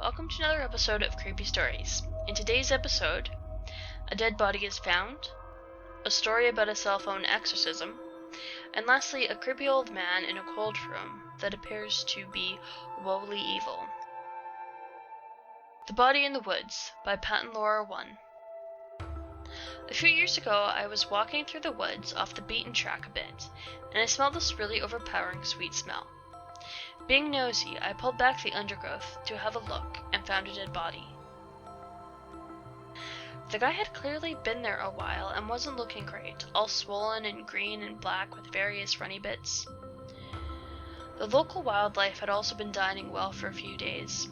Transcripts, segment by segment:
welcome to another episode of Creepy Stories. In today's episode, a dead body is found, a story about a cell phone exorcism, and lastly, a creepy old man in a cold room that appears to be woefully evil. The Body in the Woods by Pat and Laura 1. A few years ago, I was walking through the woods off the beaten track a bit, and I smelled this really overpowering sweet smell. Being nosy, I pulled back the undergrowth to have a look and found a dead body. The guy had clearly been there a while and wasn't looking great, all swollen and green and black with various runny bits. The local wildlife had also been dying well for a few days.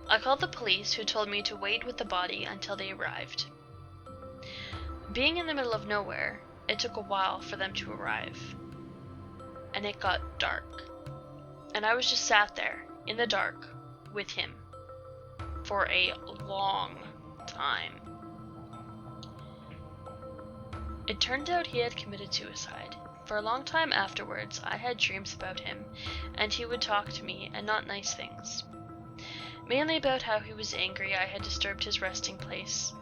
I called the police, who told me to wait with the body until they arrived. Being in the middle of nowhere, it took a while for them to arrive. And it got dark. And I was just sat there, in the dark, with him. For a long time. It turned out he had committed suicide. For a long time afterwards, I had dreams about him, and he would talk to me, and not nice things. Mainly about how he was angry I had disturbed his resting place,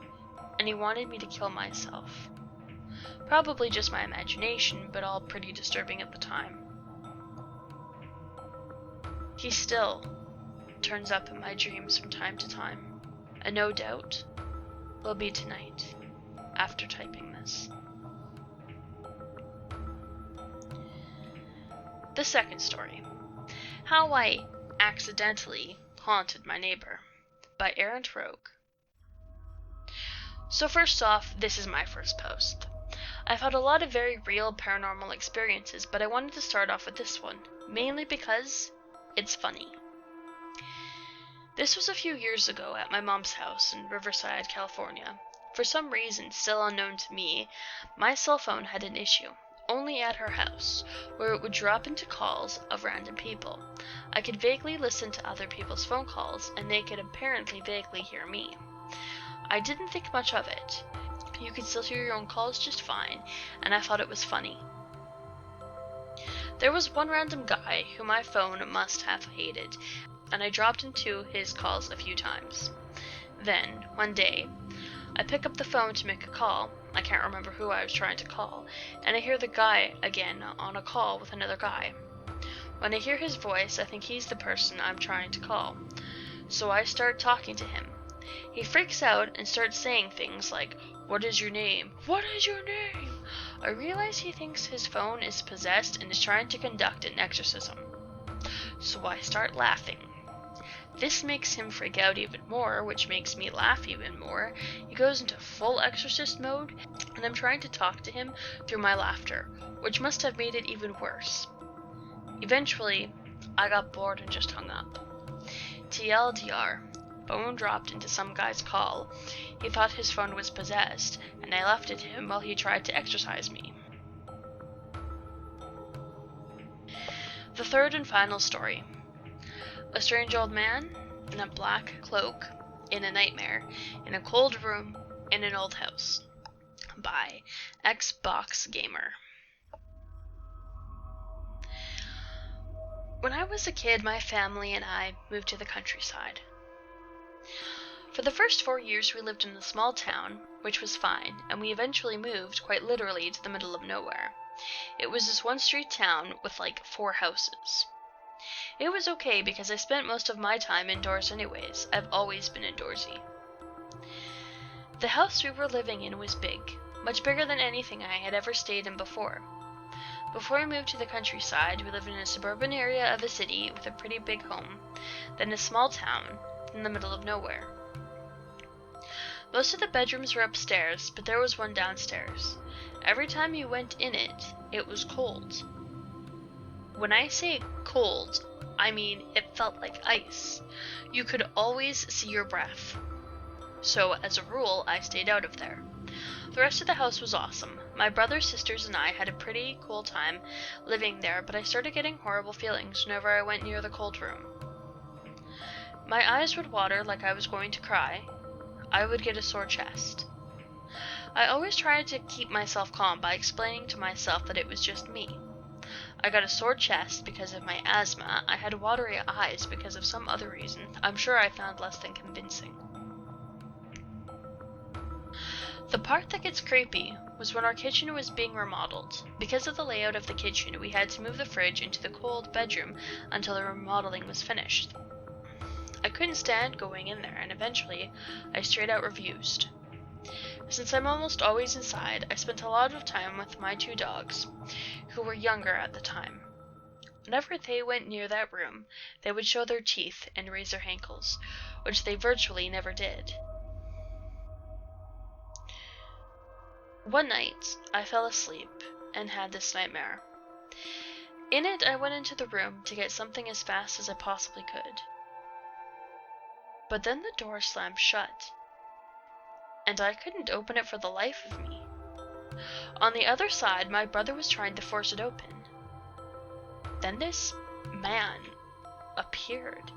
and he wanted me to kill myself. Probably just my imagination, but all pretty disturbing at the time. He still turns up in my dreams from time to time, and no doubt will be tonight, after typing this. The second story, How I Accidentally Haunted My Neighbor, by Errant-Rogue. So first off, this is my first post. I've had a lot of very real paranormal experiences, but I wanted to start off with this one, mainly because it's funny. This was a few years ago at my mom's house in Riverside, California. For some reason still unknown to me, my cell phone had an issue, only at her house, where it would drop into calls of random people. I could vaguely listen to other people's phone calls, and they could apparently vaguely hear me. I didn't think much of it. You could still hear your own calls just fine, and I thought it was funny. There was one random guy who my phone must have hated, and I dropped into his calls a few times. Then, one day, I pick up the phone to make a call. I can't remember who I was trying to call, and I hear the guy again on a call with another guy. When I hear his voice, I think he's the person I'm trying to call, so I start talking to him. He freaks out and starts saying things like, "What is your name? What is your name?" I realize he thinks his phone is possessed and is trying to conduct an exorcism. So I start laughing. This makes him freak out even more, which makes me laugh even more. He goes into full exorcist mode, and I'm trying to talk to him through my laughter, which must have made it even worse. Eventually, I got bored and just hung up. TLDR, phone dropped into some guy's call. He thought his phone was possessed, and I laughed at him while he tried to exorcise me. The third and final story. A strange old man in a black cloak in a nightmare in a cold room in an old house, by Xbox Gamer. When I was a kid, my family and I moved to the countryside. For the first 4 years we lived in a small town, which was fine, and we eventually moved quite literally to the middle of nowhere. It was this one-street town with like 4 houses. It was okay because I spent most of my time indoors anyways. I've always been indoorsy. The house we were living in was big, much bigger than anything I had ever stayed in before. Before we moved to the countryside, we lived in a suburban area of a city with a pretty big home, then a small town in the middle of nowhere. Most of the bedrooms were upstairs, but there was one downstairs. Every time you went in it, it was cold. When I say cold, I mean it felt like ice. You could always see your breath. So, as a rule, I stayed out of there. The rest of the house was awesome. My brothers, sisters, and I had a pretty cool time living there, but I started getting horrible feelings whenever I went near the cold room. My eyes would water like I was going to cry. I would get a sore chest. I always tried to keep myself calm by explaining to myself that it was just me. I got a sore chest because of my asthma. I had watery eyes because of some other reason I'm sure I found less than convincing. The part that gets creepy was when our kitchen was being remodeled. Because of the layout of the kitchen, we had to move the fridge into the cold bedroom until the remodeling was finished. I couldn't stand going in there, and eventually I straight out refused. Since I'm almost always inside, I spent a lot of time with my 2 dogs, who were younger at the time. Whenever they went near that room, they would show their teeth and raise their ankles, which they virtually never did. One night, I fell asleep and had this nightmare. In it, I went into the room to get something as fast as I possibly could. But then the door slammed shut, and I couldn't open it for the life of me. On the other side, my brother was trying to force it open. Then this man appeared.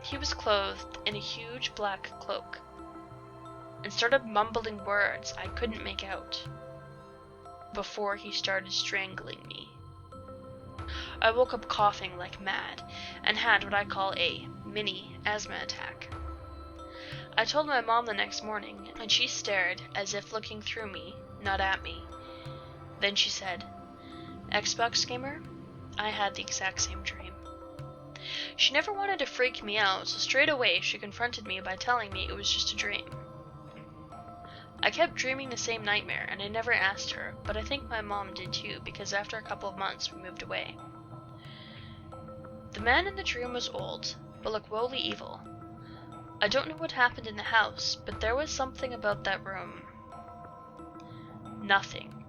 He was clothed in a huge black cloak and started mumbling words I couldn't make out before he started strangling me. I woke up coughing like mad and had what I call a mini asthma attack. I told my mom the next morning, and she stared as if looking through me, not at me. Then she said, "Xbox gamer, I had the exact same dream." She never wanted to freak me out, so straight away she confronted me by telling me it was just a dream. I kept dreaming the same nightmare, and I never asked her, but I think my mom did too, because after a couple of months we moved away. The man in the dream was old, but looked woefully evil. I don't know what happened in the house, but there was something about that room. Nothing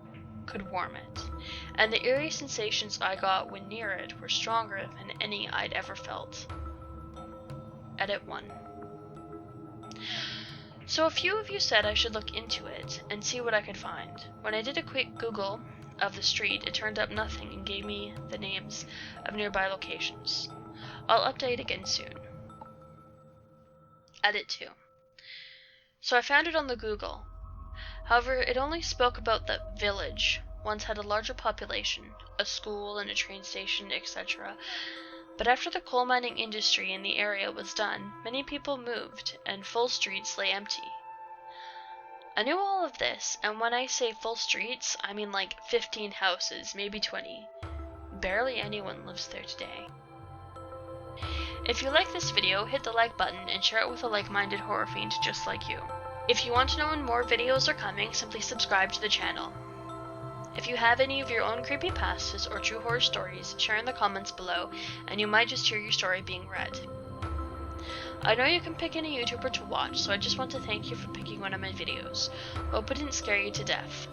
could warm it, and the eerie sensations I got when near it were stronger than any I'd ever felt. Edit 1. So a few of you said I should look into it and see what I could find. When I did a quick Google of the street, it turned up nothing and gave me the names of nearby locations. I'll update again soon. Edit 2. So I found it on the Google. However, it only spoke about that village once had a larger population, a school and a train station, etc. But after the coal mining industry in the area was done, many people moved, and full streets lay empty. I knew all of this, and when I say full streets, I mean like 15 houses, maybe 20. Barely anyone lives there today. If you like this video, hit the like button and share it with a like-minded horror fiend just like you. If you want to know when more videos are coming, simply subscribe to the channel. If you have any of your own creepypastas or true horror stories, share in the comments below, and you might just hear your story being read. I know you can pick any YouTuber to watch, so I just want to thank you for picking one of my videos. Hope it didn't scare you to death.